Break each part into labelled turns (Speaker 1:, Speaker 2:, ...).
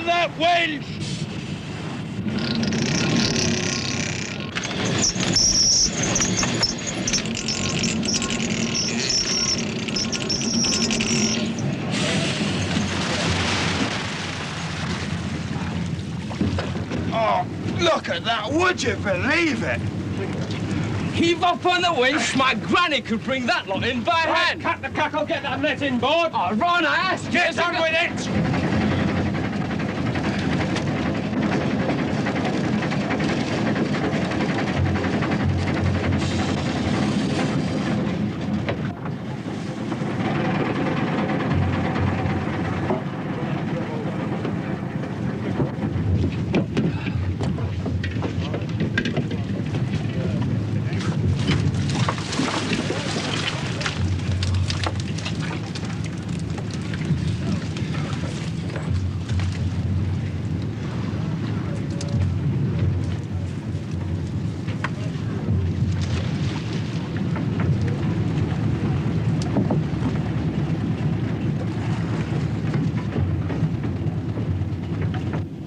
Speaker 1: that winch!
Speaker 2: Oh, look at that, would you believe it?
Speaker 1: Heave up on the winch, my granny could bring that lot in by hand.
Speaker 3: Cut the cackle, get that net inboard.
Speaker 1: Oh, Ron, I asked you.
Speaker 3: Get on with it!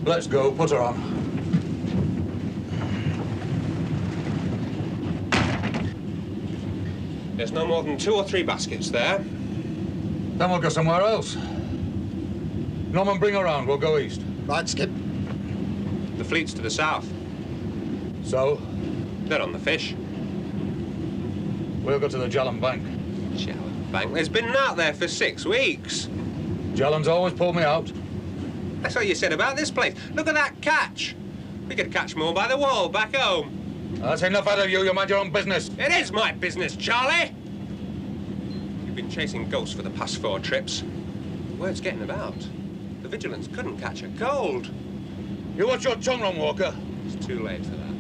Speaker 4: Let's go, put her on.
Speaker 5: There's no more than 2 or 3 baskets there.
Speaker 4: Then we'll go somewhere else. Norman, bring her around, we'll go east.
Speaker 6: Right, Skip.
Speaker 5: The fleet's to the south.
Speaker 4: So?
Speaker 5: They're on the fish.
Speaker 4: We'll go to the Jallan Bank.
Speaker 5: Jallan Bank? There's been out there for 6 weeks.
Speaker 4: Jallan's always pulled me out.
Speaker 5: That's what you said about this place. Look at that catch. We could catch more by the wall back home.
Speaker 4: That's enough out of you. You mind your own business.
Speaker 5: It is my business, Charlie. You've been chasing ghosts for the past 4 trips. Word's getting about. The vigilance couldn't catch a cold.
Speaker 4: You watch your tongue, Ron Walker.
Speaker 5: It's too late for that.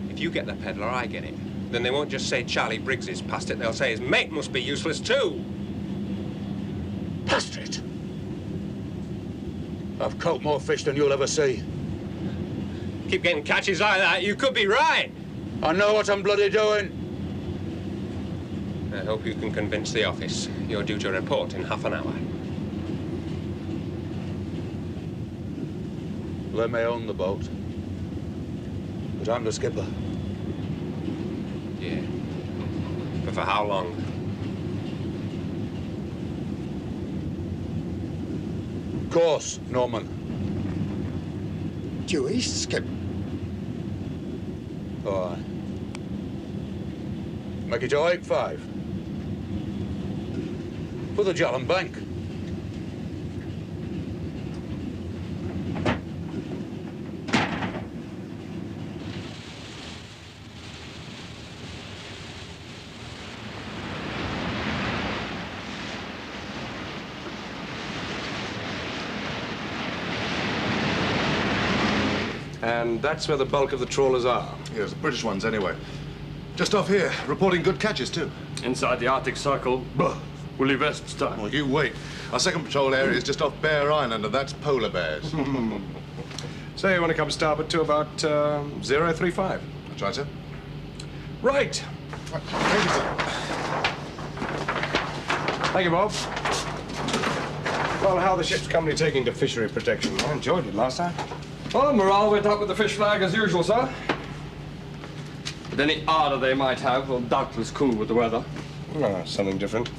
Speaker 5: If you get the peddler, I get it. Then they won't just say Charlie Briggs is past it. They'll say his mate must be useless too.
Speaker 4: Past it? I've caught more fish than you'll ever see.
Speaker 5: Keep getting catches like that, you could be right.
Speaker 4: I know what I'm bloody doing.
Speaker 5: I hope you can convince the office. You're due to report in half an hour.
Speaker 4: They may own the boat, but I'm the skipper.
Speaker 5: Yeah. But for how long?
Speaker 4: Of course, Norman.
Speaker 6: Due east, Skip.
Speaker 4: All right. Make it 085. For the Jallan Bank.
Speaker 7: And that's where the bulk of the trawlers are.
Speaker 8: Yes, the British ones, anyway. Just off here, reporting good catches, too.
Speaker 3: Inside the Arctic Circle.
Speaker 8: Bah.
Speaker 3: Willie Vest style.
Speaker 8: Well, you wait. Our second patrol area is just off Bear Island, and that's polar bears.
Speaker 7: So you want to come starboard to about 035?
Speaker 8: That's right, sir.
Speaker 7: Right.
Speaker 8: Thank you, sir.
Speaker 7: Thank you, Bob. Well, how are the ship's company taking to fishery protection? I enjoyed it last time.
Speaker 3: Well, morale went up with the fish flag as usual, sir. But any ardor they might have will doubtless cool with the weather.
Speaker 7: Oh, something different.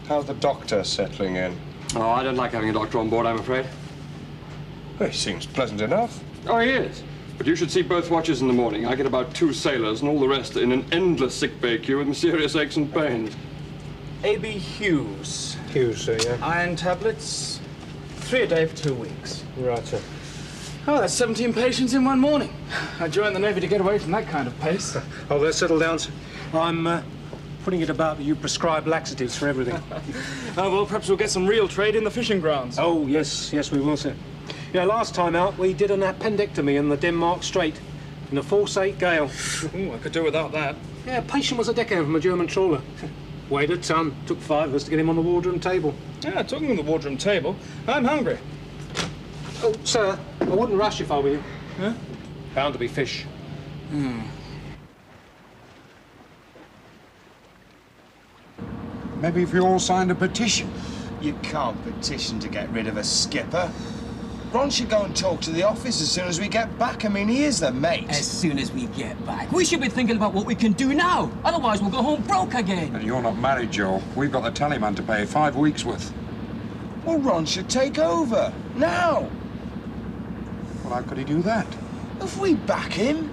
Speaker 7: How's the doctor settling in?
Speaker 3: Oh, I don't like having a doctor on board, I'm afraid.
Speaker 7: Well, he seems pleasant enough.
Speaker 3: Oh, he is. But you should see both watches in the morning. I get about 2 sailors and all the rest in an endless sickbay queue with mysterious aches and pains.
Speaker 9: A.B. Hughes.
Speaker 7: Hughes, sir, yeah.
Speaker 9: Iron tablets. 3 a day for 2 weeks.
Speaker 7: Right, sir.
Speaker 9: Oh, that's 17 patients in one morning. I joined the Navy to get away from that kind of pace.
Speaker 10: Oh, let's settle down, sir. I'm putting it about that you prescribe laxatives for everything.
Speaker 9: Oh, well, perhaps we'll get some real trade in the fishing grounds.
Speaker 10: Oh, yes, we will, sir. Yeah, last time out, we did an appendectomy in the Denmark Strait in a force-8 gale.
Speaker 9: Ooh, I could do without that.
Speaker 10: Yeah, patient was a deckhand from a German trawler. Weighed a ton. Took 5 of us to get him on the wardroom table.
Speaker 9: Yeah, talking of the wardroom table, I'm hungry.
Speaker 10: Oh, sir, I wouldn't rush if I were you.
Speaker 9: Huh?
Speaker 10: Bound to be fish.
Speaker 6: Maybe if we all signed a petition.
Speaker 2: You can't petition to get rid of a skipper. Ron should go and talk to the office as soon as we get back. I mean, he is the mate.
Speaker 1: As soon as we get back. We should be thinking about what we can do now. Otherwise, we'll go home broke again.
Speaker 4: And you're not married, Joe. We've got the tallyman to pay 5 weeks' worth.
Speaker 2: Well, Ron should take over. Now.
Speaker 4: Well, how could he do that?
Speaker 2: If we back him.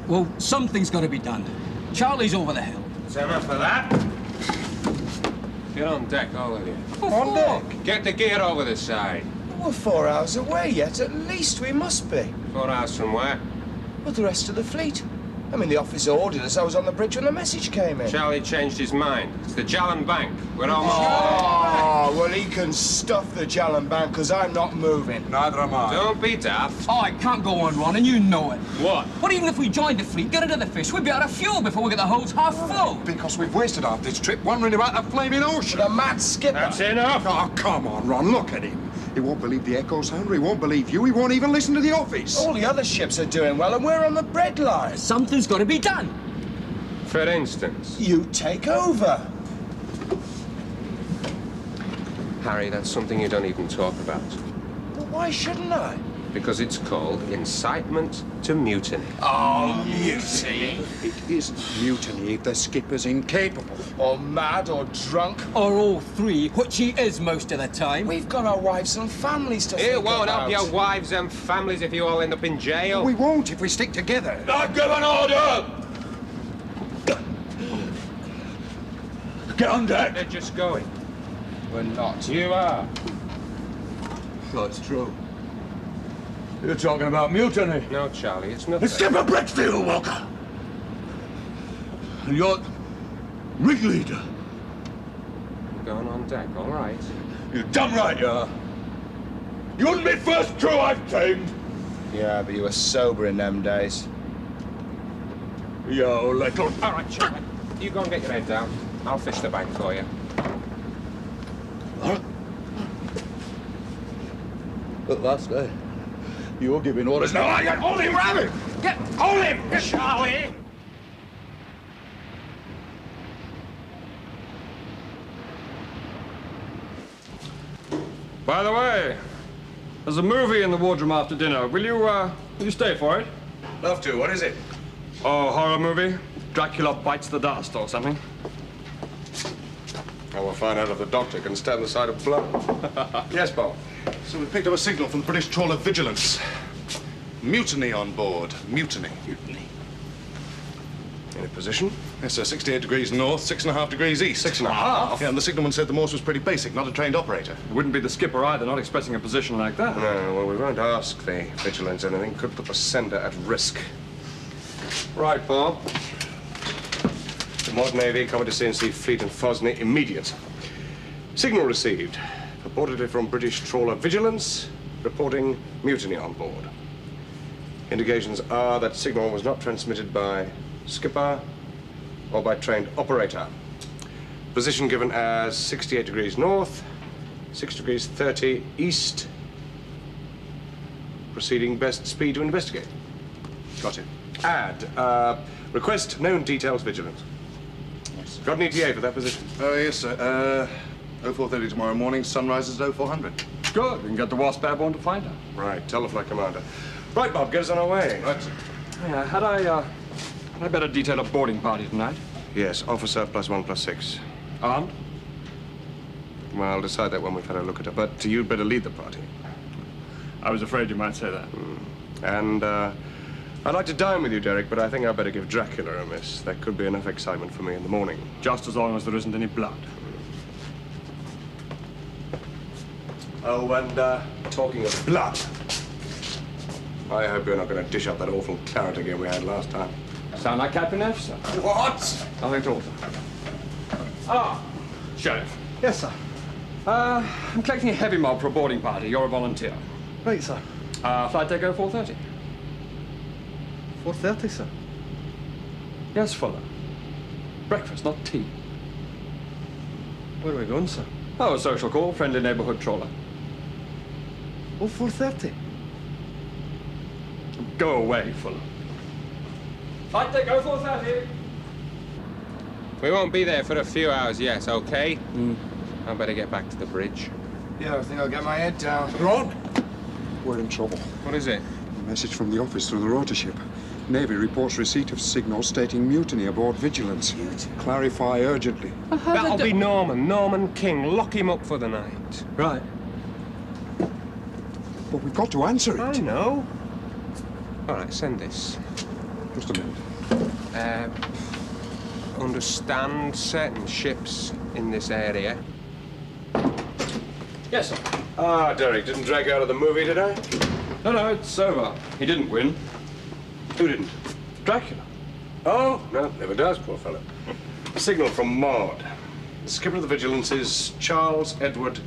Speaker 1: Well, something's got to be done. Charlie's over the hill.
Speaker 5: So enough of that. Get on deck, all of you.
Speaker 2: On deck.
Speaker 5: Get the gear over the side.
Speaker 2: We're 4 hours away yet. At least we must be.
Speaker 5: 4 hours from where?
Speaker 2: With the rest of the fleet. I mean, the officer ordered us. I was on the bridge when the message came in.
Speaker 5: Charlie changed his mind. It's the Jallan Bank. We're almost there.
Speaker 2: Oh, well, he can stuff the Jallan Bank, because I'm not moving.
Speaker 4: Neither am I.
Speaker 5: Don't be daft.
Speaker 1: Oh, it can't go on, Ron, and you know it.
Speaker 5: What?
Speaker 1: But even if we joined the fleet, get rid of the fish, we'd be out of fuel before we get the holds half full.
Speaker 4: Because we've wasted half this trip wondering about the flaming ocean.
Speaker 2: The mad skipper.
Speaker 5: That's enough.
Speaker 4: Oh, come on, Ron, look at him. He won't believe the echo sounder, he won't believe you, he won't even listen to the office.
Speaker 2: All the other ships are doing well, and we're on the bread line.
Speaker 1: Something's got to be done.
Speaker 5: For instance.
Speaker 2: You take over.
Speaker 5: Harry, that's something you don't even talk about.
Speaker 2: But why shouldn't I?
Speaker 5: Because it's called incitement to mutiny.
Speaker 2: Oh, mutiny.
Speaker 4: It isn't mutiny if the skipper's incapable.
Speaker 2: Or mad or drunk.
Speaker 1: Or all three, which he is most of the time.
Speaker 2: We've got our wives and families to think
Speaker 5: It won't
Speaker 2: about.
Speaker 5: help your wives and families if you all end up in jail.
Speaker 4: We won't if we stick together.
Speaker 2: I give an order!
Speaker 4: Get on deck.
Speaker 5: They're just going.
Speaker 2: We're not.
Speaker 5: You are.
Speaker 4: That's true. You're talking about mutiny.
Speaker 5: No, Charlie, it's nothing.
Speaker 4: Skipper Breckfield, Walker. And you're ringleader.
Speaker 5: Going on deck, all right.
Speaker 4: You're damn right you are. You wouldn't be first crew I've tamed.
Speaker 2: Yeah, but you were sober in them days.
Speaker 4: You little...
Speaker 5: All right, Charlie. You go and get your head down. I'll fish the bank for you.
Speaker 4: But last day, you were giving orders. Now I got hold him, Rabbit!
Speaker 5: Get hold him, Charlie!
Speaker 3: By the way, there's a movie in the wardroom after dinner. Will you stay for it?
Speaker 7: Love to. What is it?
Speaker 3: Oh, horror movie? Dracula bites the dust or something.
Speaker 7: I will find out if the doctor can stand the sight of blood. Yes, Bob.
Speaker 8: So we picked up a signal from the British trawler Vigilance. Mutiny on board. Mutiny.
Speaker 7: In a position?
Speaker 8: Yes, sir. 68 degrees north, 6.5 degrees east.
Speaker 7: 6.5?
Speaker 8: Yeah, and the signalman said the Morse was pretty basic, not a trained operator.
Speaker 3: It wouldn't be the skipper either, not expressing a position like that.
Speaker 7: No, well, we won't ask the Vigilance anything. Could put the sender at risk. Right, Bob. The Mod Navy, Commodore CNC Fleet and Fosney, immediate. Signal received. Reportedly from British trawler Vigilance, reporting mutiny on board. Indications are that signal was not transmitted by skipper or by trained operator. Position given as 68 degrees north, 6 degrees 30 east. Proceeding best speed to investigate.
Speaker 8: Got it.
Speaker 7: Add. Request known details Vigilance.
Speaker 8: Yes.
Speaker 7: Got an ETA for that position?
Speaker 8: Oh, yes, sir. 0430 tomorrow morning, sunrise is 0400.
Speaker 3: Good, we can get the Wasp airborne to find her.
Speaker 7: Right, tell the flight commander. Right, Bob, get us on our way.
Speaker 8: Right, sir.
Speaker 3: Yeah, had I better detail a boarding party tonight?
Speaker 7: Yes, officer +1 +6.
Speaker 3: Armed?
Speaker 7: Well, I'll decide that when we've had a look at her, but you'd better lead the party.
Speaker 3: I was afraid you might say that.
Speaker 7: And, I'd like to dine with you, Derek, but I think I'd better give Dracula a miss. There could be enough excitement for me in the morning.
Speaker 3: Just as long as there isn't any blood.
Speaker 7: Oh, and, talking of blood, I hope you're not going to dish up that awful claret again we had last time.
Speaker 3: Sound like Captain F, sir?
Speaker 7: What?
Speaker 3: Nothing at all, sir. Ah, Sheriff.
Speaker 9: Yes, sir.
Speaker 3: I'm collecting a heavy mob for a boarding party. You're a volunteer.
Speaker 9: Right, sir.
Speaker 3: Flight take 0430.
Speaker 9: 4:30, sir.
Speaker 3: Yes, Fuller. Breakfast, not tea.
Speaker 9: Where are we going, sir?
Speaker 3: Oh, a social call, friendly neighborhood trawler.
Speaker 9: Oh, 4:30.
Speaker 3: Go away, Fuller. Flight take 0430.
Speaker 5: We won't be there for a few hours yet, okay? I better get back to the bridge.
Speaker 2: Yeah, I think I'll get my head down.
Speaker 4: Ron,
Speaker 6: We're in trouble.
Speaker 5: What is it?
Speaker 6: A message from the office through the Warship. Navy reports receipt of signal stating mutiny aboard Vigilance. Clarify urgently.
Speaker 5: That'll be Norman King. Lock him up for the night.
Speaker 10: Right.
Speaker 6: But we've got to answer it.
Speaker 5: I know. All right, send this.
Speaker 6: Just a minute.
Speaker 5: Understand certain ships in this area.
Speaker 3: Yes, sir.
Speaker 7: Ah, Derek, didn't drag you out of the movie, did I?
Speaker 3: No, it's over. He didn't win.
Speaker 7: Who didn't?
Speaker 3: Dracula.
Speaker 7: Oh, no, never does, poor fellow. Signal from Maud. The skipper of the Vigilance is Charles Edward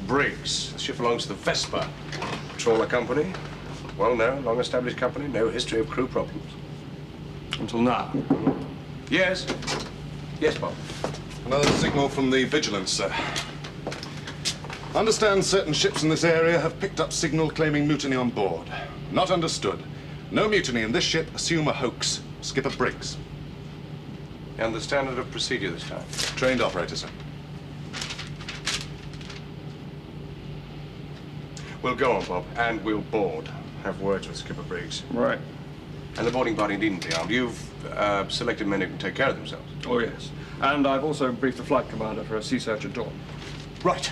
Speaker 7: Briggs. The ship belongs to the Vesper Trawler Company. Well-known, long-established company. No history of crew problems.
Speaker 3: Until now.
Speaker 7: Yes. Yes, Bob.
Speaker 8: Another signal from the Vigilance, sir. Understand certain ships in this area have picked up signal claiming mutiny on board. Not understood. No mutiny in this ship. Assume a hoax. Skipper Briggs.
Speaker 7: And the standard of procedure this time?
Speaker 8: Trained operator, sir.
Speaker 7: We'll go on, Bob, and we'll board. Have words with Skipper Briggs.
Speaker 3: Right.
Speaker 7: And the boarding party needn't be armed. You've selected men who can take care of themselves.
Speaker 3: Oh, yes. And I've also briefed the flight commander for a sea search at dawn.
Speaker 8: Right.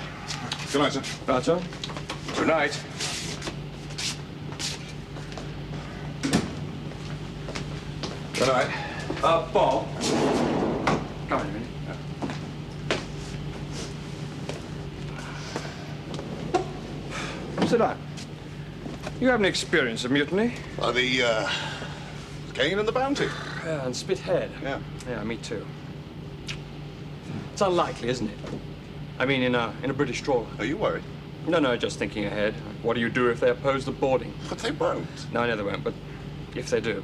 Speaker 8: Good night, sir.
Speaker 3: Right, sir.
Speaker 7: Good night.
Speaker 8: Good night.
Speaker 3: Bob. Come on a minute. Sit down. You have any experience of mutiny?
Speaker 8: The Cane and the Bounty.
Speaker 3: Yeah, and Spithead.
Speaker 8: Yeah.
Speaker 3: Yeah, me too. It's unlikely, isn't it? I mean, in a British trawler.
Speaker 8: Are you worried?
Speaker 3: No, just thinking ahead. What do you do if they oppose the boarding?
Speaker 8: But they won't.
Speaker 3: No, I know they won't, but if they do.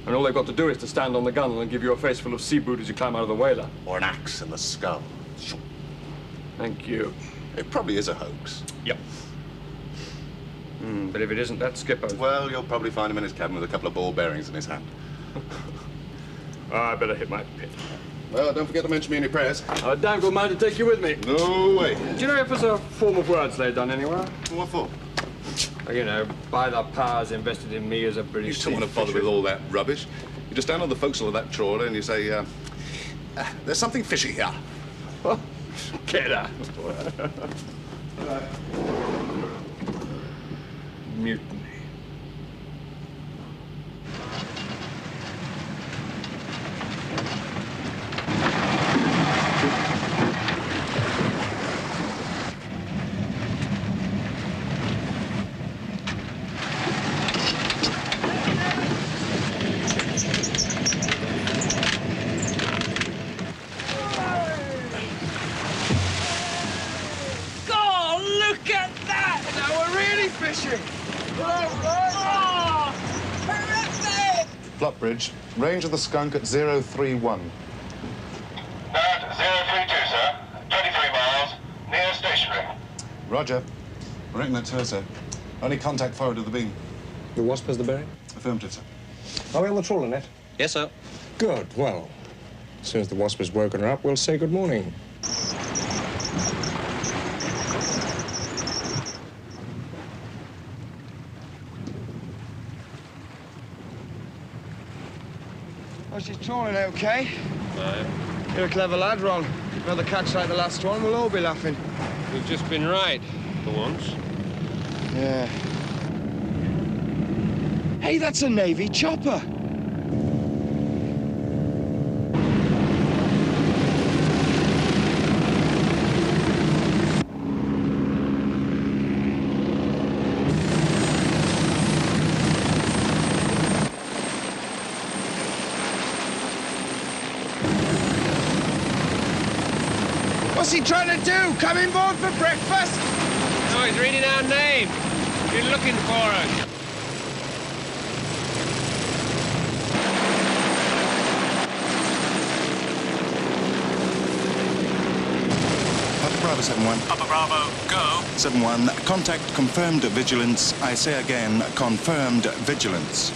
Speaker 3: And all they've got to do is to stand on the gunwale and give you a face full of sea boot as you climb out of the whaler.
Speaker 8: Or an axe in the skull.
Speaker 3: Thank you.
Speaker 8: It probably is a hoax.
Speaker 3: Yep. But if it isn't, that's Skipper's.
Speaker 8: Well, you'll probably find him in his cabin with a couple of ball bearings in his hand.
Speaker 3: I better hit my pit.
Speaker 8: Well, don't forget to mention me in your prayers.
Speaker 3: I damn good mind to take you with me.
Speaker 8: No way.
Speaker 3: Do you know if there's a form of words they've done anywhere?
Speaker 8: What for?
Speaker 3: You know, by the powers invested in me as a British
Speaker 8: You don't want to bother with all that rubbish. You just stand on the forecastle of that trawler and you say, there's something fishy here.
Speaker 3: Get out. Mutiny.
Speaker 8: Bridge. Range of the skunk at 031.
Speaker 11: 032, sir. 23 miles. Near stationary.
Speaker 8: Roger. I reckon that's her, sir. Only contact forward of the beam.
Speaker 12: The Wasp has the bearing?
Speaker 8: Affirmative, sir.
Speaker 12: Are we on the trawler net?
Speaker 5: Yes, sir.
Speaker 12: Good. Well, as soon as the Wasp has woken her up, we'll say good morning.
Speaker 2: Was she trawling okay?
Speaker 5: No.
Speaker 2: You're a clever lad, Ron. Another catch like the last one, we'll all be laughing.
Speaker 5: We've just been right, for once.
Speaker 2: Yeah. Hey, that's a Navy chopper. What's he trying to do? Come in board for breakfast?
Speaker 5: No, he's reading our name. He's looking for us.
Speaker 13: Papa Bravo 7-1.
Speaker 11: Papa Bravo, go.
Speaker 13: 7-1, contact confirmed vigilance. I say again, confirmed vigilance.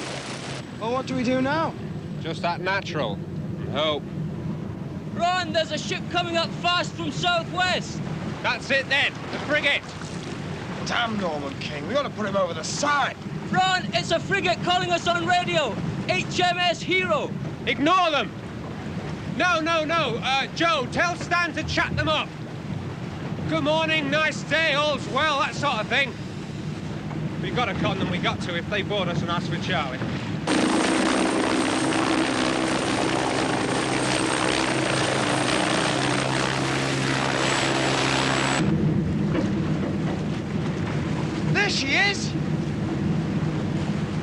Speaker 2: Well, what do we do now?
Speaker 5: Just that natural. And hope.
Speaker 14: Ron, there's a ship coming up fast from southwest.
Speaker 5: That's it then. The frigate.
Speaker 2: Damn Norman King, we ought to put him over the side.
Speaker 14: Ron, it's a frigate calling us on radio. HMS Hero.
Speaker 5: Ignore them! No. Joe, tell Stan to chat them up. Good morning, nice day, all's well, that sort of thing. We've got to con them, we got to, if they board us and ask for Charlie.
Speaker 2: There she is!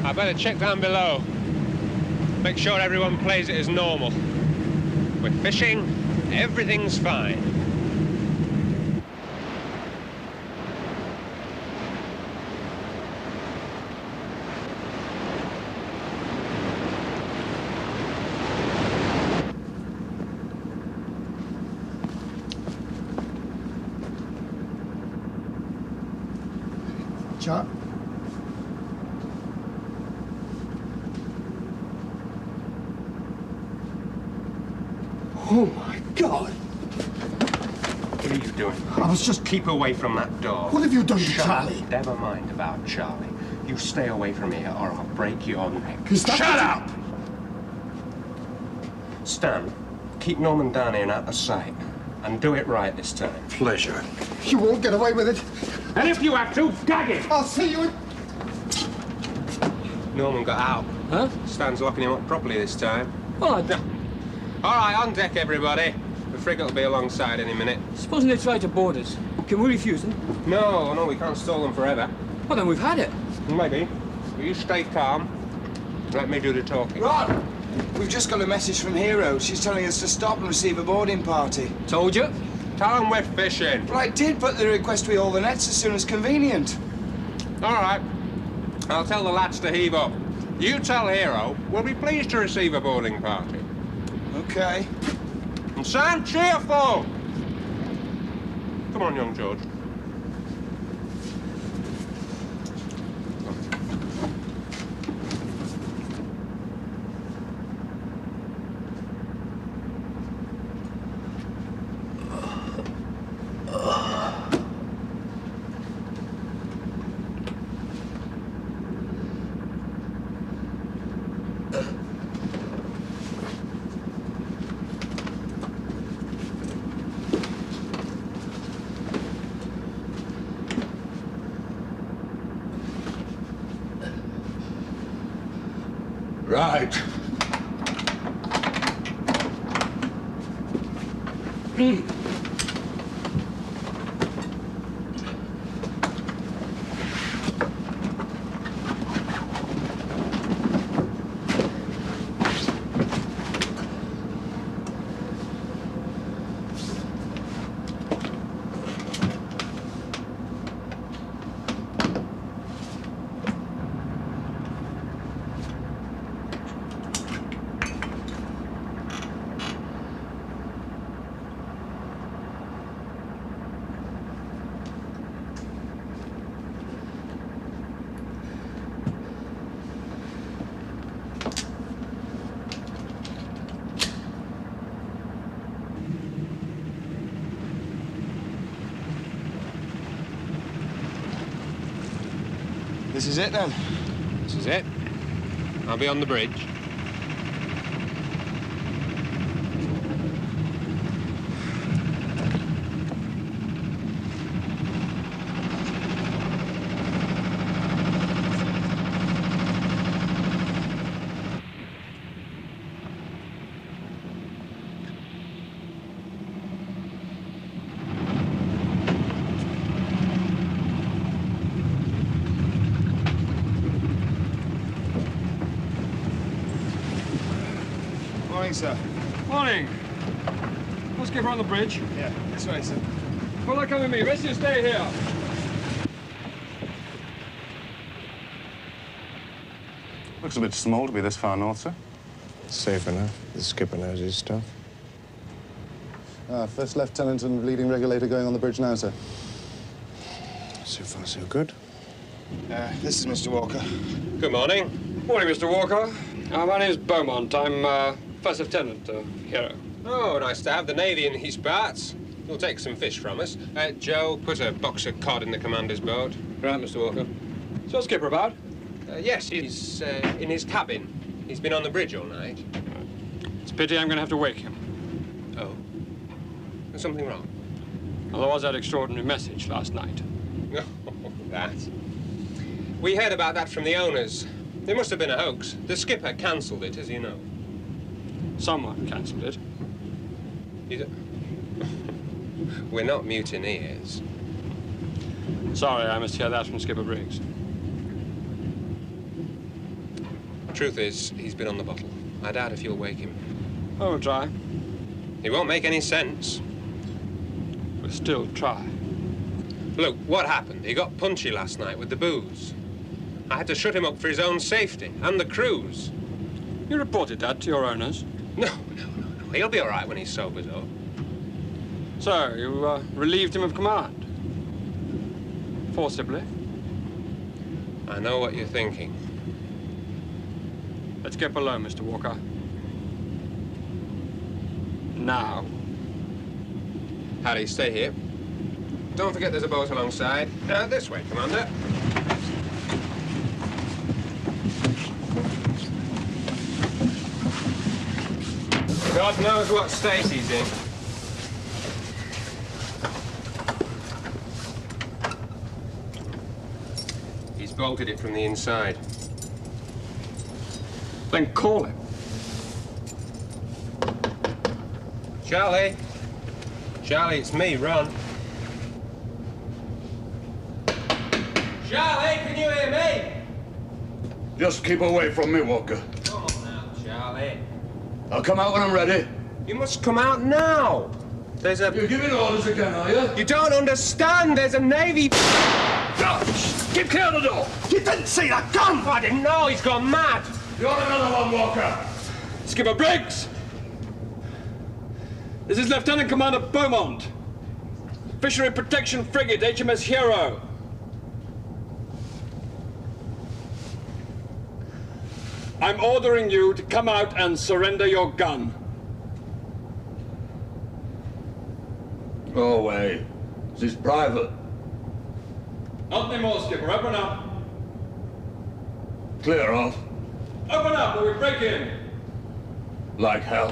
Speaker 5: I better check down below. Make sure everyone plays it as normal. We're fishing, everything's fine.
Speaker 2: Char?
Speaker 5: Oh, my God! What are you doing?
Speaker 2: I was just...
Speaker 5: Keep away from that door.
Speaker 2: What have you done to
Speaker 5: Shut
Speaker 2: Charlie?
Speaker 5: up. Never mind about Charlie. You stay away from here or I'll break your neck.
Speaker 2: Is that
Speaker 5: Shut
Speaker 2: what
Speaker 5: up! Stan, keep Norman down here and out of sight. And do it right this time.
Speaker 4: Pleasure.
Speaker 2: You won't get away with it.
Speaker 5: And if you have to, gag him!
Speaker 2: I'll see you in...
Speaker 5: Norman got out.
Speaker 14: Huh?
Speaker 5: Stan's locking him up properly this time.
Speaker 14: Well,
Speaker 5: All right, on deck, everybody. The frigate will be alongside any minute.
Speaker 14: supposing they try to board us. Can we refuse them?
Speaker 5: No, we can't stall them forever.
Speaker 14: Well, then we've had it.
Speaker 5: Maybe. But you stay calm. Let me do the talking.
Speaker 2: Ron! We've just got a message from Hero. She's telling us to stop and receive a boarding party.
Speaker 14: Told you.
Speaker 5: Tell them we're fishing.
Speaker 2: Well, I did, but they request we haul the nets as soon as convenient.
Speaker 5: All right. I'll tell the lads to heave up. You tell Hero we'll be pleased to receive a boarding party.
Speaker 2: Okay.
Speaker 5: And sound cheerful! Come on, young George.
Speaker 4: Right.
Speaker 2: This is it, then?
Speaker 5: This is it. I'll be on the bridge.
Speaker 2: Morning, sir.
Speaker 3: Morning. Let's get her on the bridge.
Speaker 2: Yeah, this way, sir.
Speaker 3: Well, come with me. Let's just stay here.
Speaker 8: Looks a bit small to be this far north, sir.
Speaker 12: Safe enough. The skipper knows his stuff.
Speaker 8: First lieutenant and leading regulator going on the bridge now, sir.
Speaker 12: So far, so good.
Speaker 2: This is Mr. Walker.
Speaker 5: Good morning.
Speaker 3: Morning, Mr. Walker. My name's Beaumont. I'm First Lieutenant Hero.
Speaker 5: Oh, nice to have the Navy in these parts. You'll take some fish from us. Joe, put a box of cod in the commander's boat.
Speaker 3: Right, Mr. Walker. So, Skipper about?
Speaker 5: Yes, he's in his cabin. He's been on the bridge all night.
Speaker 3: It's a pity I'm going to have to wake him.
Speaker 5: Oh? There's something wrong?
Speaker 3: Well, there was that extraordinary message last night.
Speaker 5: Oh, that. We heard about that from the owners. There must have been a hoax. The skipper cancelled it, as you know.
Speaker 3: Someone cancelled it.
Speaker 5: We're not mutineers.
Speaker 3: Sorry, I must hear that from Skipper Briggs.
Speaker 5: Truth is, he's been on the bottle. I doubt if you'll wake him.
Speaker 3: Oh, we'll try.
Speaker 5: He won't make any sense.
Speaker 3: We'll still try.
Speaker 5: Look, what happened? He got punchy last night with the booze. I had to shut him up for his own safety and the crew's.
Speaker 3: You reported that to your owners?
Speaker 5: No. He'll be all right when he's sobered up.
Speaker 3: So, you relieved him of command? Forcibly?
Speaker 5: I know what you're thinking.
Speaker 3: Let's get below, Mr. Walker. Now.
Speaker 5: Harry, stay here. Don't forget there's a boat alongside. This way, Commander. God knows what state he's in. He's bolted it from the inside.
Speaker 3: Then call him.
Speaker 5: Charlie. Charlie, it's me, Ron. Charlie, can you hear me?
Speaker 15: Just keep away from me, Walker.
Speaker 5: Come on now, Charlie.
Speaker 15: I'll come out when I'm ready.
Speaker 5: You must come out now. There's a...
Speaker 15: You're giving orders again, are you?
Speaker 5: You don't understand. There's a Navy...
Speaker 15: Keep clear of the door.
Speaker 5: You didn't see that gun. I didn't know. He's gone mad.
Speaker 15: You're another one, Walker.
Speaker 3: Skipper Briggs! This is Lieutenant Commander Beaumont. Fishery Protection Frigate, HMS Hero. I'm ordering you to come out and surrender your gun.
Speaker 15: Go away. This is private.
Speaker 3: Not anymore, Skipper. Open up.
Speaker 15: Clear off.
Speaker 3: Open up or we break in.
Speaker 15: Like hell.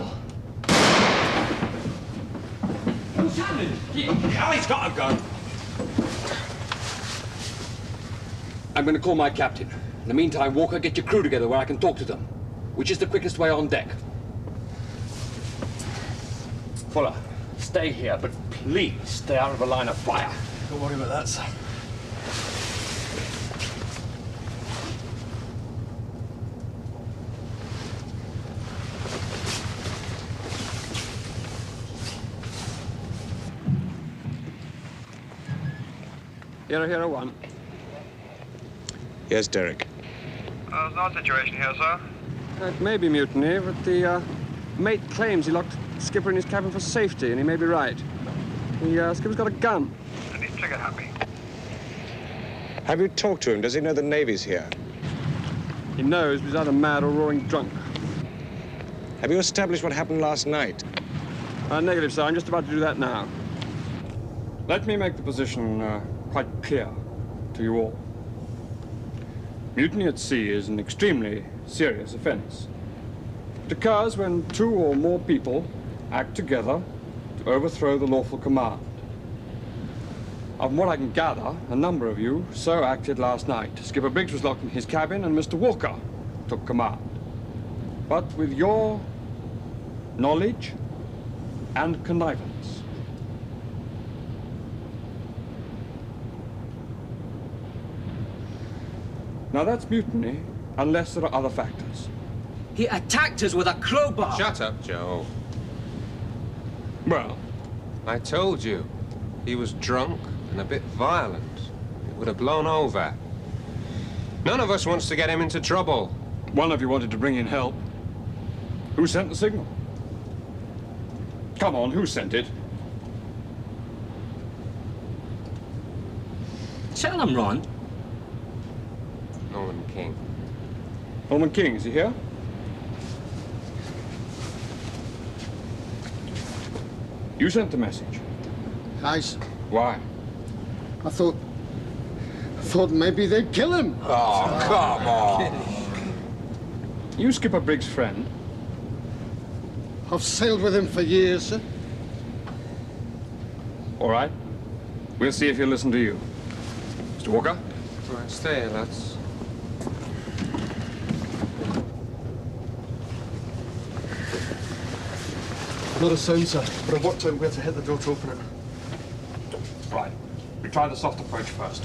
Speaker 3: Who's happening?
Speaker 5: Harry's got a gun.
Speaker 9: I'm going to call my captain. In the meantime, Walker, get your crew together where I can talk to them. Which is the quickest way on deck?
Speaker 3: Fuller, stay here, but please stay out of the line of fire.
Speaker 9: Don't worry about that, sir.
Speaker 3: Hero 1.
Speaker 12: Yes, Derek.
Speaker 11: There's no situation here, sir.
Speaker 3: It may be mutiny, but the mate claims he locked the skipper in his cabin for safety, and he may be right. The skipper's got a gun.
Speaker 11: And he's trigger happy.
Speaker 12: Have you talked to him? Does he know the Navy's here?
Speaker 3: He knows, but he's either mad or roaring drunk.
Speaker 12: Have you established what happened last night?
Speaker 3: Negative, sir. I'm just about to do that now. Let me make the position quite clear to you all. Mutiny at sea is an extremely serious offense. It occurs when two or more people act together to overthrow the lawful command. From what I can gather, a number of you so acted last night. Skipper Briggs was locked in his cabin and Mr. Walker took command. But with your knowledge and connivance. Now that's mutiny, unless there are other factors.
Speaker 14: He attacked us with a crowbar.
Speaker 5: Shut up, Joe.
Speaker 3: Well,
Speaker 5: I told you. He was drunk and a bit violent. It would have blown over. None of us wants to get him into trouble.
Speaker 3: One of you wanted to bring in help. Who sent the signal? Come on, who sent it?
Speaker 14: Tell him, Ron.
Speaker 5: Norman King.
Speaker 3: Norman King, is he here? You sent the message.
Speaker 16: Aye, sir.
Speaker 3: Why?
Speaker 16: I thought maybe they'd kill him.
Speaker 3: Oh, come on. You Skipper Briggs' friend?
Speaker 16: I've sailed with him for years, sir.
Speaker 3: All right. We'll see if he'll listen to you. Mr. Walker?
Speaker 5: Right, stay here, lads.
Speaker 17: Not a sound, sir, but I've worked out where to hit the door to open it.
Speaker 3: Right. We try the soft approach first.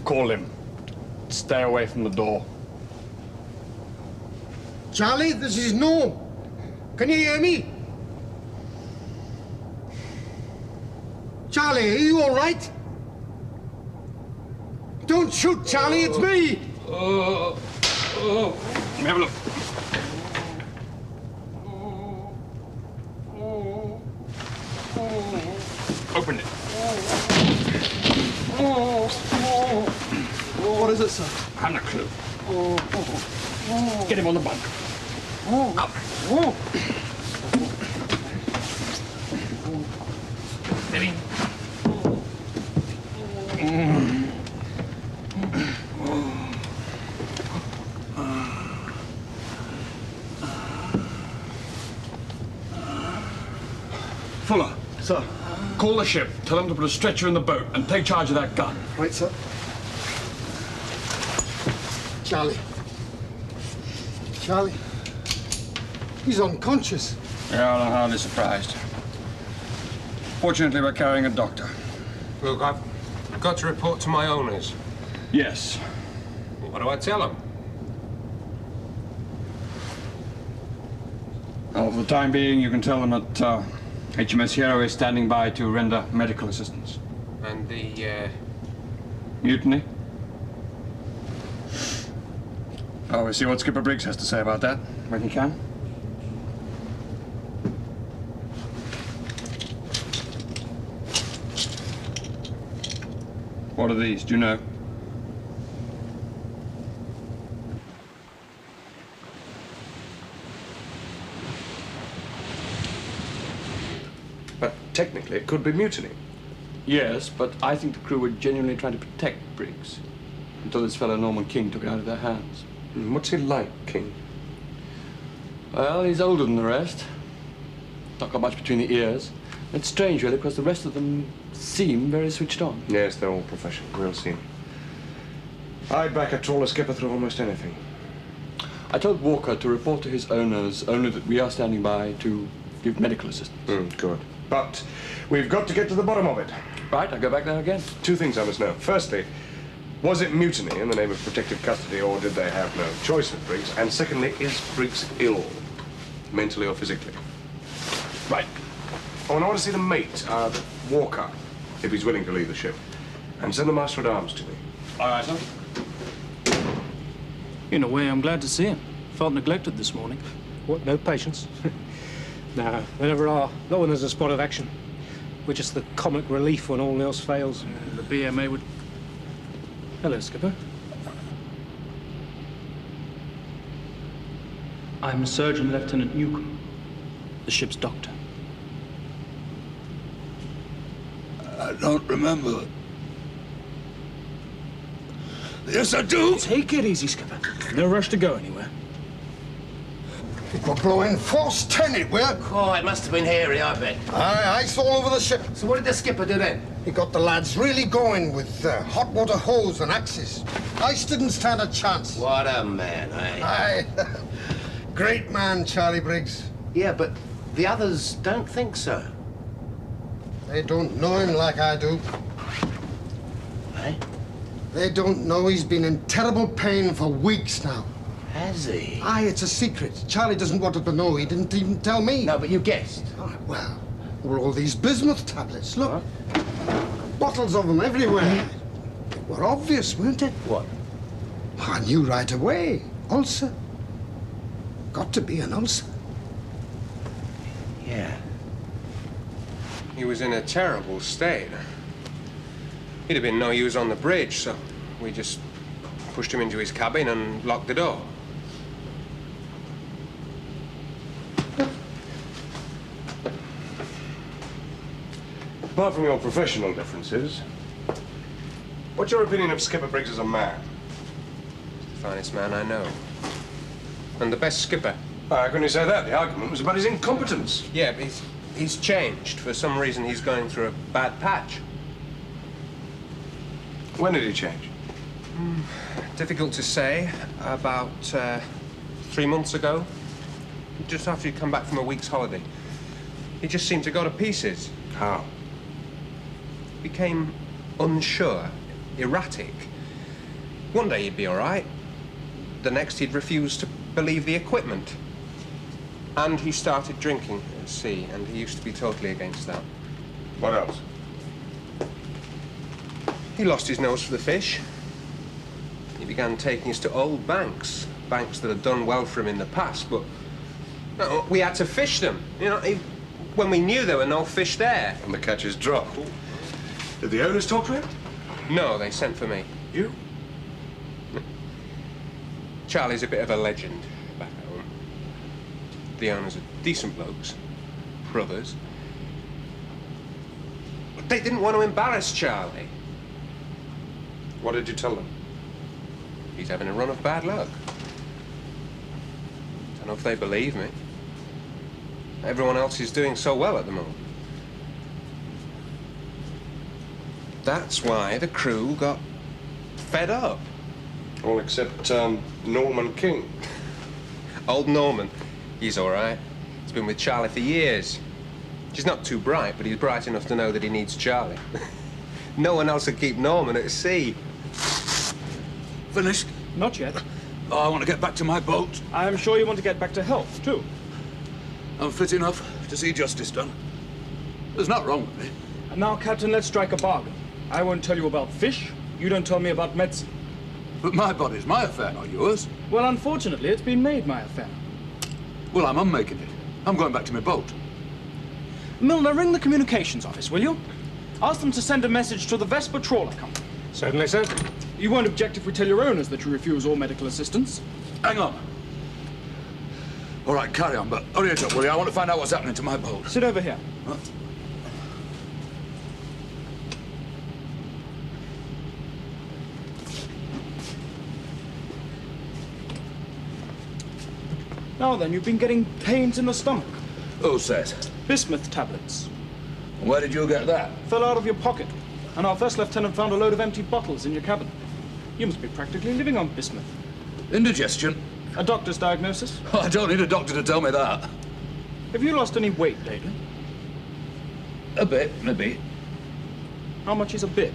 Speaker 3: Call him. Stay away from the door.
Speaker 16: Charlie, this is no. Can you hear me? Charlie, are you all right? Don't shoot, Charlie, it's me!
Speaker 3: Let me have a look. Open it.
Speaker 17: What is it, sir?
Speaker 3: I haven't a clue. Get him on the bunk. Up. Steady. Fuller.
Speaker 17: Sir.
Speaker 3: Call the ship. Tell them to put a stretcher in the boat and take charge of that gun.
Speaker 17: Right, sir.
Speaker 16: Charlie. Charlie. He's unconscious.
Speaker 3: Yeah, I'm hardly surprised. Fortunately, we're carrying a doctor.
Speaker 5: Look, I've got to report to my owners.
Speaker 3: Yes.
Speaker 5: What do I tell them?
Speaker 3: Well, for the time being, you can tell them that HMS Hero is standing by to render medical assistance.
Speaker 5: And the,
Speaker 3: Mutiny? Oh, we'll see what Skipper Briggs has to say about that, when he can. What are these? Do you know?
Speaker 7: But technically, it could be mutiny.
Speaker 9: Yes, but I think the crew were genuinely trying to protect Briggs until this fellow Norman King took it out of their hands.
Speaker 7: What's he like, King?
Speaker 9: Well, he's older than the rest. Not got much between the ears. It's strange, really, because the rest of them seem very switched on.
Speaker 7: Yes, they're all professional. We'll see. I'd back a trawler skipper through almost anything.
Speaker 9: I told Walker to report to his owners only that we are standing by to give medical assistance.
Speaker 7: Good. But we've got to get to the bottom of it.
Speaker 9: Right, I'll go back there again.
Speaker 7: Two things I must know. Firstly, was it mutiny in the name of protective custody, or did they have no choice with Briggs? And secondly, is Briggs ill, mentally or physically?
Speaker 3: Right.
Speaker 7: Oh, and I want to see the mate, Walker, if he's willing to leave the ship. And send the master at arms to me.
Speaker 3: All right, sir.
Speaker 18: In a way, I'm glad to see him. Felt neglected this morning.
Speaker 10: What, no patience? No, there never are. Not when there's a spot of action. We're just the comic relief when all else fails.
Speaker 18: The BMA would...
Speaker 10: Hello, Skipper.
Speaker 18: I'm Surgeon Lieutenant Newcomb, the ship's doctor.
Speaker 15: I don't remember. Yes, I do.
Speaker 18: Take it easy, Skipper. No rush to go anywhere.
Speaker 16: People blowing force 10 it were.
Speaker 2: Oh, it must have been hairy, I bet.
Speaker 16: Aye, ice all over the ship.
Speaker 2: So what did the skipper do then?
Speaker 16: He got the lads really going with hot water hose and axes. Ice didn't stand a chance.
Speaker 2: What a man, eh?
Speaker 16: Aye. Great man, Charlie Briggs.
Speaker 2: Yeah, but the others don't think so.
Speaker 16: They don't know him like I do.
Speaker 2: Eh?
Speaker 16: They don't know he's been in terrible pain for weeks now.
Speaker 2: Has he?
Speaker 16: Aye, it's a secret. Charlie doesn't want it to know. He didn't even tell me.
Speaker 2: No, but you guessed.
Speaker 16: Oh, well, there were all these bismuth tablets. Look. Bottles of them everywhere. They were obvious, weren't it?
Speaker 2: What?
Speaker 16: I knew right away. Ulcer. Got to be an ulcer.
Speaker 2: Yeah.
Speaker 5: He was in a terrible state. He'd have been no use on the bridge, so we just pushed him into his cabin and locked the door.
Speaker 7: Apart from your professional differences, what's your opinion of Skipper Briggs as a man?
Speaker 5: He's the finest man I know. And the best skipper.
Speaker 7: How can you say that? The argument was about his incompetence.
Speaker 5: Yeah, but he's changed. For some reason, he's going through a bad patch.
Speaker 7: When did he change?
Speaker 5: Difficult to say. About 3 months ago. Just after he'd come back from a week's holiday. He just seemed to go to pieces.
Speaker 7: How?
Speaker 5: Became unsure, erratic. One day he'd be all right. The next he'd refuse to believe the equipment. And he started drinking at sea, and he used to be totally against that.
Speaker 7: What else?
Speaker 5: He lost his nose for the fish. He began taking us to old banks that had done well for him in the past, but no, we had to fish them. You know, when we knew there were no fish there.
Speaker 7: And the catches dropped. Did the owners talk to him?
Speaker 5: No, they sent for me.
Speaker 7: You?
Speaker 5: Charlie's a bit of a legend back at home. The owners are decent blokes, brothers. But they didn't want to embarrass Charlie.
Speaker 7: What did you tell them?
Speaker 5: He's having a run of bad luck. Don't know if they believe me. Everyone else is doing so well at the moment. That's why the crew got fed up.
Speaker 7: All except Norman King.
Speaker 5: Old Norman, he's all right. He's been with Charlie for years. She's not too bright, but he's bright enough to know that he needs Charlie. No one else would keep Norman at sea.
Speaker 15: Finished?
Speaker 10: Not yet.
Speaker 15: Oh, I want to get back to my boat.
Speaker 10: I'm sure you want to get back to health, too.
Speaker 15: I'm fit enough to see justice done. There's not wrong with me.
Speaker 10: And now, Captain, let's strike a bargain. I won't tell you about fish. You don't tell me about medicine.
Speaker 15: But my body's my affair, not yours.
Speaker 10: Well, unfortunately, it's been made my affair.
Speaker 15: Well, I'm unmaking it. I'm going back to my boat.
Speaker 10: Milner, ring the communications office, will you? Ask them to send a message to the Vesper Trawler Company.
Speaker 12: Certainly, sir.
Speaker 10: You won't object if we tell your owners that you refuse all medical assistance?
Speaker 15: Hang on. All right, carry on, but hurry it up, will you? I want to find out what's happening to my boat.
Speaker 10: Sit over here.
Speaker 15: Huh?
Speaker 10: Now then, you've been getting pains in the stomach.
Speaker 15: Who says?
Speaker 10: Bismuth tablets.
Speaker 15: Where did you get that?
Speaker 10: Fell out of your pocket. And our first lieutenant found a load of empty bottles in your cabin. You must be practically living on bismuth.
Speaker 15: Indigestion.
Speaker 10: A doctor's diagnosis?
Speaker 15: Oh, I don't need a doctor to tell me that.
Speaker 10: Have you lost any weight lately?
Speaker 15: A bit, maybe.
Speaker 10: How much is a bit?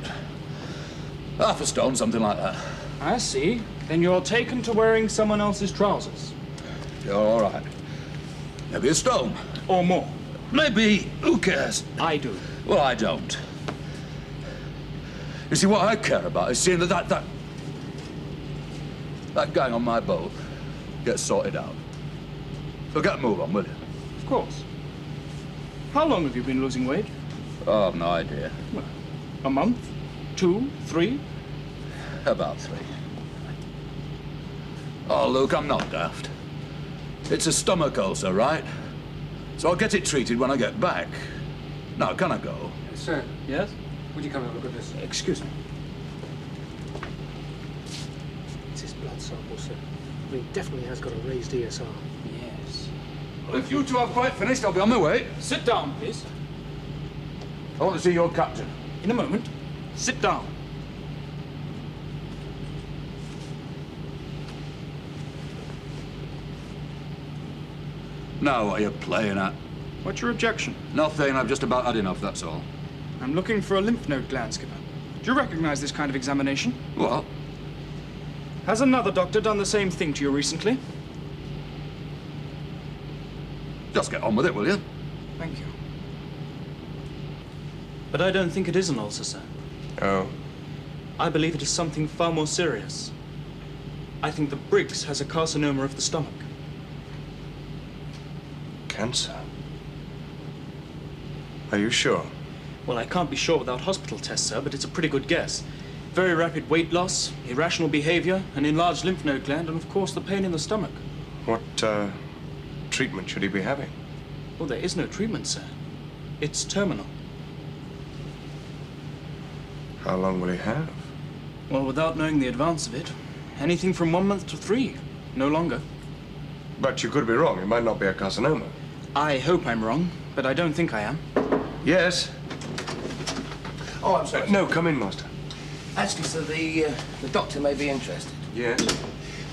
Speaker 15: Half a stone, something like that.
Speaker 10: I see. Then you're taken to wearing someone else's trousers.
Speaker 15: You're all right. Maybe a stone.
Speaker 10: Or more.
Speaker 15: Maybe. Who cares?
Speaker 10: I do.
Speaker 15: Well, I don't. You see, what I care about is seeing that gang on my boat gets sorted out. So get a move on, will you?
Speaker 10: Of course. How long have you been losing weight?
Speaker 15: Oh, I've no idea.
Speaker 10: Well, a month? 2? 3?
Speaker 15: About 3. Oh, Luke, I'm not daft. It's a stomach ulcer, right? So I'll get it treated when I get back. Now, can I go?
Speaker 10: Sir. Yes? Would you come and look at this? Excuse me. It's his blood sample, sir. I mean, he definitely has got a raised ESR. Yes.
Speaker 15: Well, if you two have quite finished, I'll be on my way.
Speaker 10: Sit down, please.
Speaker 15: I want to see your captain.
Speaker 10: In a moment. Sit down.
Speaker 15: Now, what are you playing at?
Speaker 10: What's your objection?
Speaker 15: Nothing. I've just about had enough, that's all.
Speaker 10: I'm looking for a lymph node gland, Skipper. Do you recognize this kind of examination?
Speaker 15: What?
Speaker 10: Has another doctor done the same thing to you recently?
Speaker 15: Just get on with it, will you?
Speaker 10: Thank you. But I don't think it is an ulcer, sir.
Speaker 5: Oh?
Speaker 10: I believe it is something far more serious. I think that Briggs has a carcinoma of the stomach.
Speaker 7: Cancer? Are you sure?
Speaker 10: Well, I can't be sure without hospital tests, sir, but it's a pretty good guess.
Speaker 18: Very rapid weight loss, irrational behavior, an enlarged lymph node gland, and of course the pain in the stomach.
Speaker 7: What treatment should he be having?
Speaker 18: Well, there is no treatment, sir. It's terminal.
Speaker 7: How long will he have?
Speaker 18: Well, without knowing the advance of it, anything from 1 month to 3, no longer.
Speaker 7: But you could be wrong. It might not be a carcinoma.
Speaker 18: I hope I'm wrong, but I don't think I am.
Speaker 7: Yes.
Speaker 2: Oh, I'm sorry.
Speaker 7: No, come in, Master.
Speaker 2: Actually, sir, the doctor may be interested.
Speaker 7: Yes?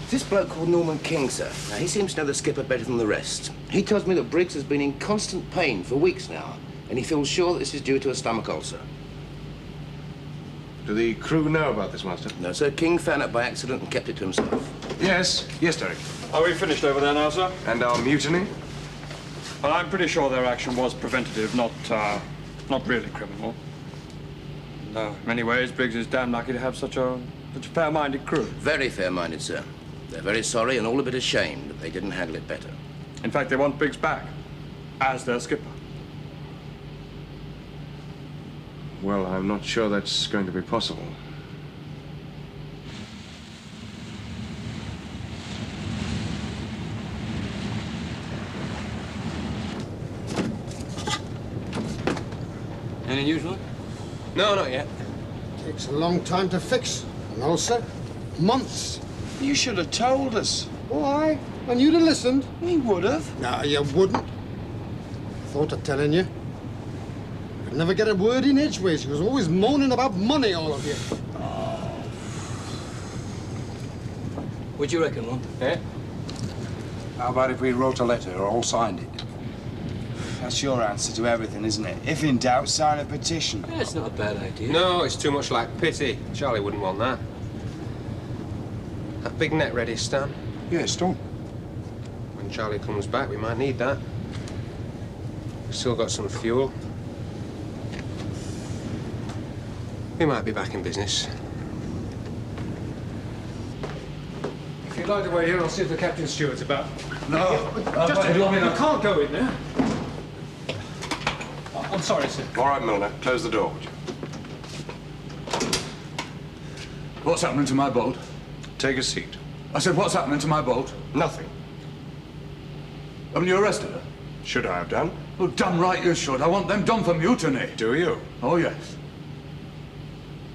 Speaker 2: This bloke called Norman King, sir. Now, he seems to know the skipper better than the rest. He tells me that Briggs has been in constant pain for weeks now, and he feels sure that this is due to a stomach ulcer.
Speaker 7: Do the crew know about this, Master?
Speaker 2: No, sir. King found it by accident and kept it to himself.
Speaker 7: Yes. Yes, Derek.
Speaker 3: Are we finished over there now, sir?
Speaker 7: And our mutiny?
Speaker 3: Well, I'm pretty sure their action was preventative, not really criminal. In many ways, Briggs is damn lucky to have such a fair-minded crew.
Speaker 2: Very fair-minded, sir. They're very sorry and all a bit ashamed that they didn't handle it better.
Speaker 3: In fact, they want Briggs back, as their skipper.
Speaker 7: Well, I'm not sure that's going to be possible.
Speaker 5: Any news, Lord? No, not yet.
Speaker 16: Takes a long time to fix an ulcer. Months.
Speaker 2: You should have told us.
Speaker 16: Why? And you'd have listened.
Speaker 2: We would have.
Speaker 16: No, you wouldn't. Thought of telling you. You'd never get a word in edgeways. You was always moaning about money, all of you.
Speaker 14: What do you reckon, Ron?
Speaker 2: Eh? How about if we wrote a letter or all signed it? That's your answer to everything, isn't it? If in doubt, sign a petition.
Speaker 14: Yeah, it's not a bad idea.
Speaker 5: No, it's too much like pity. Charlie wouldn't want that. That big net ready, Stan?
Speaker 6: Yeah, it's done.
Speaker 5: When Charlie comes back, we might need that. We've still got some fuel. We might be back in business.
Speaker 10: If you'd like to wait here, I'll see if the captain's steward's about.
Speaker 4: No.
Speaker 10: Just a minute, you can't go in there. I'm sorry, sir.
Speaker 7: All right, Milner. Close the door, would you?
Speaker 15: What's happening to my boat?
Speaker 7: Take a seat.
Speaker 15: I said, what's happening to my boat?
Speaker 7: Nothing.
Speaker 15: Haven't you arrested her?
Speaker 7: Should I have done?
Speaker 15: Well, damn right you should. I want them done for mutiny.
Speaker 7: Do you?
Speaker 15: Oh, yes.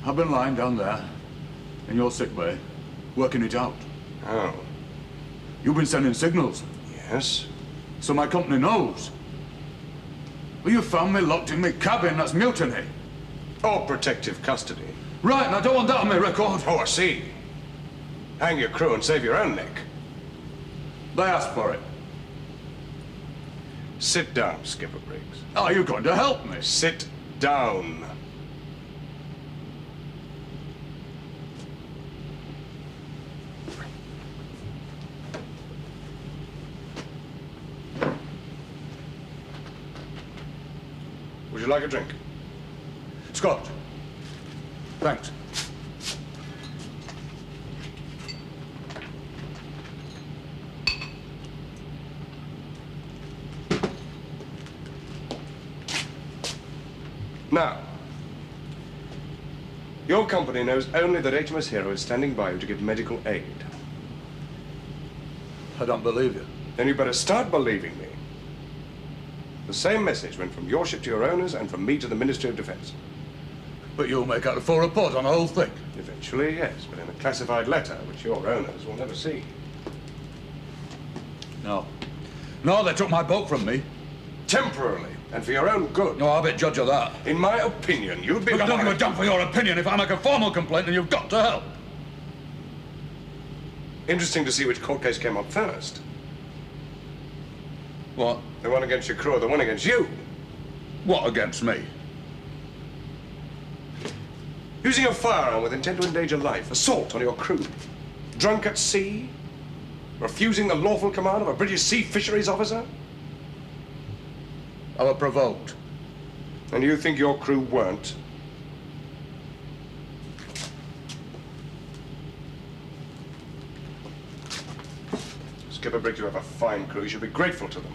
Speaker 15: I've been lying down there, in your sick bay, working it out.
Speaker 7: Oh.
Speaker 15: You've been sending signals.
Speaker 7: Yes.
Speaker 15: So my company knows. Well, you found me locked in my cabin. That's mutiny.
Speaker 7: Or protective custody.
Speaker 15: Right, and I don't want that on my record.
Speaker 7: Oh, I see. Hang your crew and save your own neck.
Speaker 15: They asked for it.
Speaker 7: Sit down, Skipper Briggs.
Speaker 15: Are you going to help me?
Speaker 7: Sit down. Would you like a drink?
Speaker 15: Scott. Thanks.
Speaker 7: Now, your company knows only that HMS Hero is standing by you to give medical aid.
Speaker 15: I don't believe you.
Speaker 7: Then you better start believing me. The same message went from your ship to your owners and from me to the Ministry of Defense.
Speaker 15: But you'll make out a full report on the whole thing?
Speaker 7: Eventually, yes, but in a classified letter, which your owners will never see.
Speaker 15: No. No, they took my boat from me.
Speaker 7: Temporarily, and for your own good.
Speaker 15: No, I'll be judge of that.
Speaker 7: In my opinion, you'd be...
Speaker 15: Well, I don't give a damn for your opinion. If I make a formal complaint, then you've got to help.
Speaker 7: Interesting to see which court case came up first.
Speaker 15: What?
Speaker 7: The one against your crew or the one against you?
Speaker 15: What against me?
Speaker 7: Using a firearm with intent to endanger life, assault on your crew, drunk at sea, refusing the lawful command of a British sea fisheries officer?
Speaker 15: I was provoked.
Speaker 7: And you think your crew weren't? Skipper Briggs, you have a fine crew. You should be grateful to them.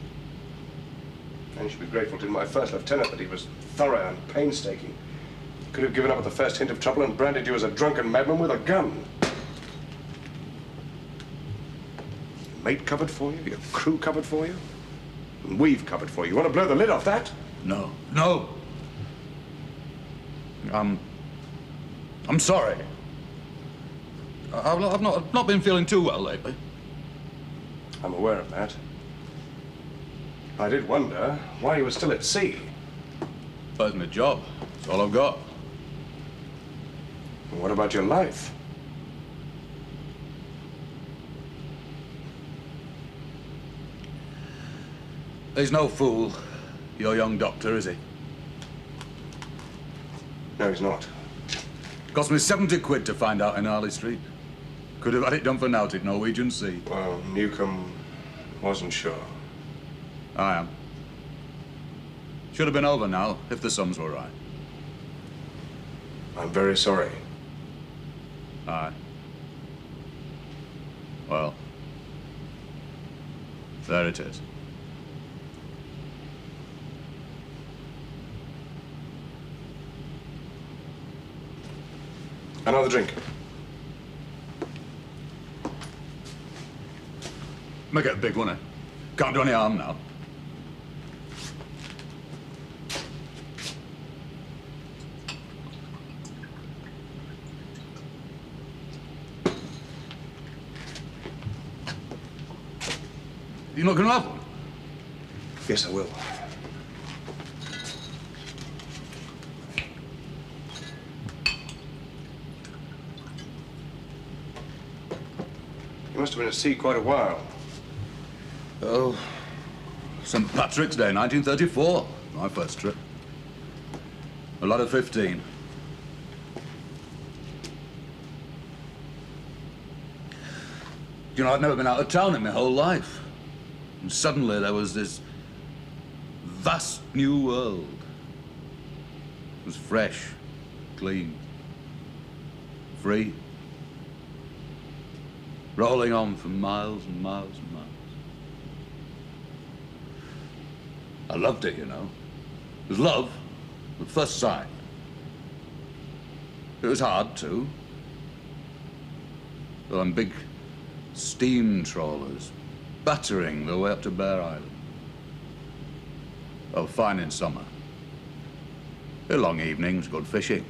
Speaker 7: And you should be grateful to my first lieutenant that he was thorough and painstaking. Could have given up at the first hint of trouble and branded you as a drunken madman with a gun. Your mate covered for you, your crew covered for you, and we've covered for you. You want to blow the lid off that?
Speaker 15: No, no. I'm sorry. I've not been feeling too well lately.
Speaker 7: I'm aware of that. I did wonder why you were still at sea.
Speaker 15: Well, it's my job. That's all I've got.
Speaker 7: And what about your life?
Speaker 15: He's no fool, your young doctor, is he?
Speaker 7: No, he's not.
Speaker 15: Cost me 70 quid to find out in Harley Street. Could have had it done for Nautic Norwegian Sea.
Speaker 7: Well, Newcomb wasn't sure.
Speaker 15: I am. Should have been over now, if the sums were right.
Speaker 7: I'm very sorry.
Speaker 15: Aye. Well, there it is.
Speaker 7: Another drink.
Speaker 15: Make it a big one, eh? Can't do any harm now. You're not going to have one?
Speaker 7: Yes, I will. You must have been at sea quite a while.
Speaker 15: Oh, St. Patrick's Day, 1934. My first trip. A lad of 15. You know, I'd never been out of town in my whole life. And suddenly there was this vast new world. It was fresh, clean, free. Rolling on for miles and miles and miles. I loved it, you know. It was love at first sight. It was hard, too. Well, them big steam trawlers battering their way up to Bear Island. Oh, fine in summer. The long evenings, good fishing.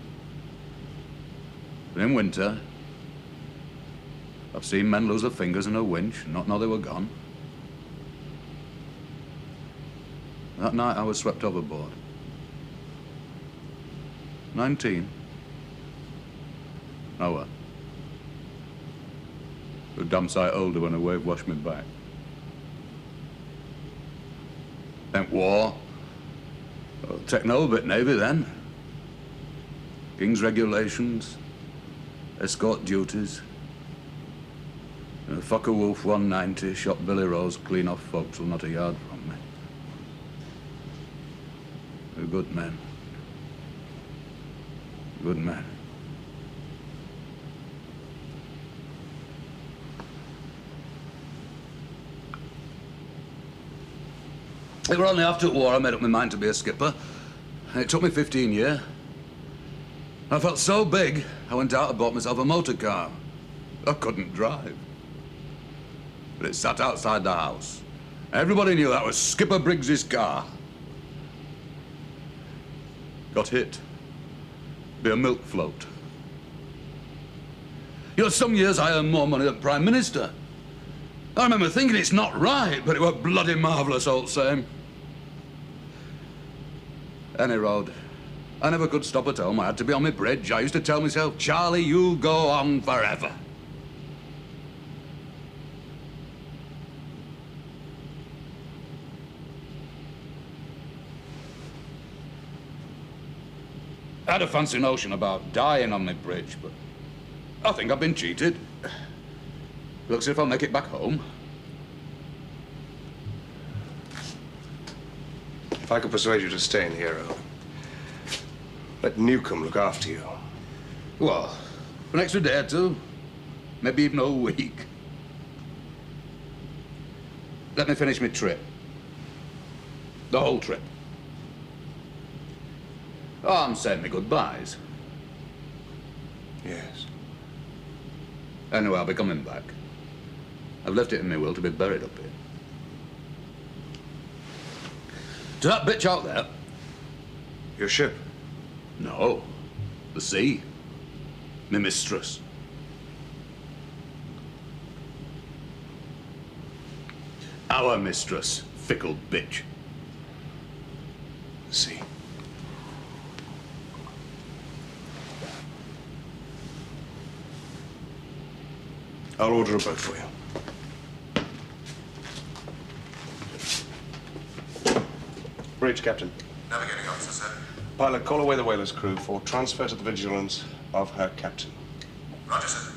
Speaker 15: But in winter, I've seen men lose their fingers in a winch and not know they were gone. That night I was swept overboard. 19. Oh well. A damn sight older when a wave washed me back. Then war. Well, techno bit Navy then. King's regulations. Escort duties. And a Fokker Wolf 190 shot Billy Rose clean off forecastle, not a yard from me. They're good men. Good men. It were only after the war I made up my mind to be a skipper. And it took me 15 years. I felt so big, I went out and bought myself a motor car. I couldn't drive. But it sat outside the house. Everybody knew that was Skipper Briggs's car. Got hit. Be a milk float. You know, some years I earned more money than Prime Minister. I remember thinking it's not right, but it were bloody marvellous all the same. Any road. I never could stop at home. I had to be on my bridge. I used to tell myself, Charlie, you'll go on forever. I had a fancy notion about dying on my bridge, but I think I've been cheated. Looks as if I'll make it back home.
Speaker 7: If I could persuade you to stay in Hero, let Newcomb look after you.
Speaker 15: Well, for an extra day or two, maybe even a week. Let me finish my trip. The whole trip. Oh, I'm saying my goodbyes.
Speaker 7: Yes.
Speaker 15: Anyway, I'll be coming back. I've left it in my will to be buried up here. To that bitch out there.
Speaker 7: Your ship?
Speaker 15: No. The sea. My mistress. Our mistress, fickle bitch.
Speaker 7: The sea. I'll order a boat for you. Bridge, Captain.
Speaker 8: Navigating officer, sir.
Speaker 7: Pilot, call away the whaler's crew for transfer to the Vigilance of her captain.
Speaker 8: Roger, sir.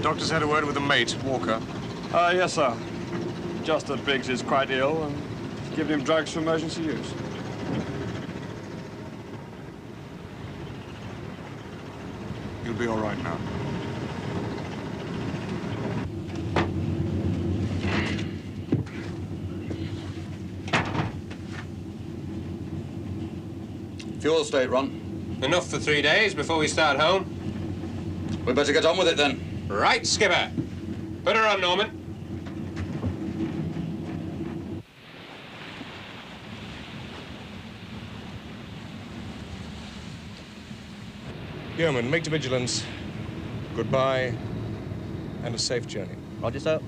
Speaker 7: Doctor's had a word with the mate, Walker.
Speaker 3: Yes, sir. Just that Briggs is quite ill and give him drugs for emergency use.
Speaker 7: You'll be all right now.
Speaker 15: Fuel state, Ron.
Speaker 5: Enough for 3 days before we start home.
Speaker 15: We better get on with it then.
Speaker 5: Right, skipper. Put her on, Norman.
Speaker 12: Beaumont, make to Vigilance. Goodbye, and a safe journey.
Speaker 19: Roger, sir.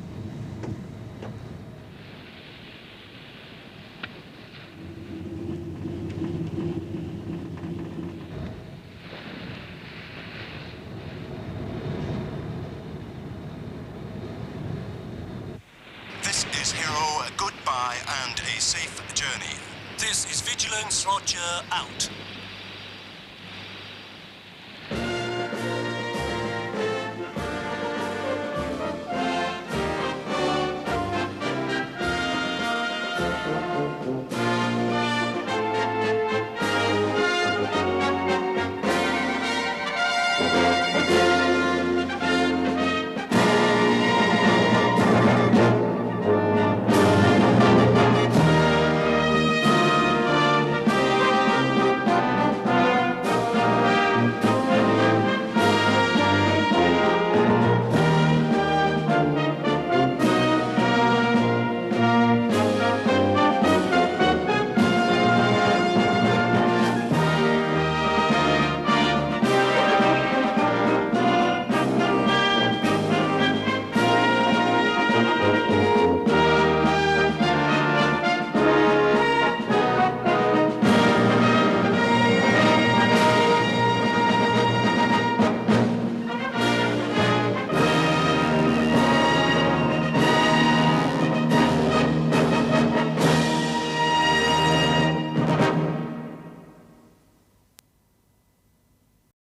Speaker 13: This is Hero, goodbye and a safe journey.
Speaker 20: This is Vigilance, Roger, out.